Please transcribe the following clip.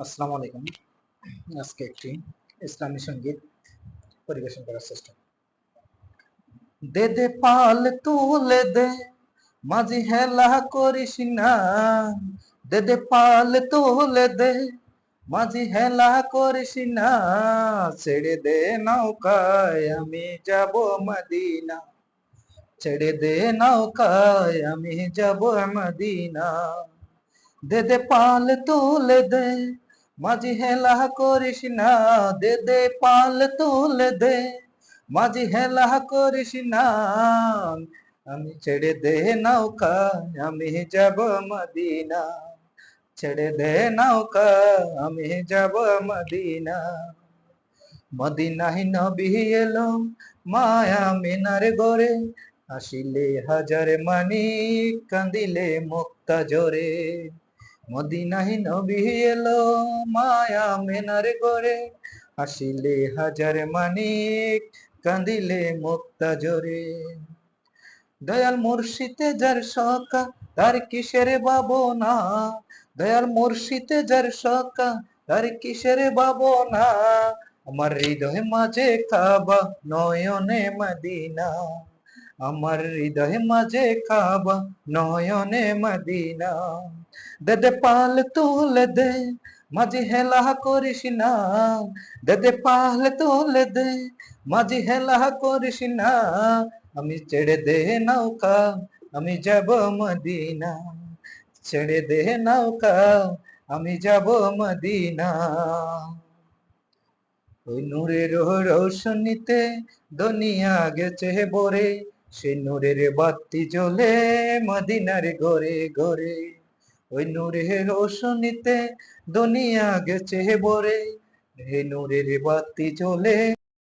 আসসালামু আলাইকুম। আজকে একটি ইসলামী সঙ্গীত পরিবেশন করার চেষ্টা। দে দে পাল তুলে দে, মাঝি হেলা করিস না। দে দে পাল তুলে দে, মাঝি হেলা করিস না। ছেড়ে দে নৌকায় আমি যাব মদিনা। ছেড়ে দে নৌকায় আমি যাব মদিনা। দে দে পাল তুলে দে, মাঝি হেলা করিস না। দে দে পাল তুলে দে, মাঝি হেলা করিস না। আমি ছেড়ে দে নৌকা আমি যাব মদিনা। ছেড়ে দে নৌকা আমি যাব মদিনা। মদিনায় নবী এলো মায়া মিনার গড়ে, আসিলে হাজার মানিক কান্দিলে মুক্তা জোরে। মদিনায় নবী এলো মায়া মিনার গড়ে, আসিলে হাজার মানিক কান্দিলে মুক্তা জোরে। দয়াল মুর্শিদে যার সকা তার কিসের ভাবনা। দয়াল মুর্শিদে যার সকা তার কিসের ভাবনা। আমার হৃদয় মাঝে কাবা নয়নে মদিনা। আমার হৃদয় মাঝে কাবা নয়নে মদিনা। দে দে পাল তুলে দে, মাঝি হেলা করিস না। দে দে পাল তুলে দে, মাঝি হেলা করিস না। আমি ছেড়ে দে নৌকা আমি যাব মদিনা। ছেড়ে দে নৌকা আমি যাব মদিনা। ওই নূরের রোশনীতে দুনিয়া গেছে ভরে, সে নূরের বাতি জ্বলে মদিনার ঘরে ঘরে। ওই নূরের রোশনীতে দুনিয়া গেছে ভরে, হে নূরের বাতি জ্বলে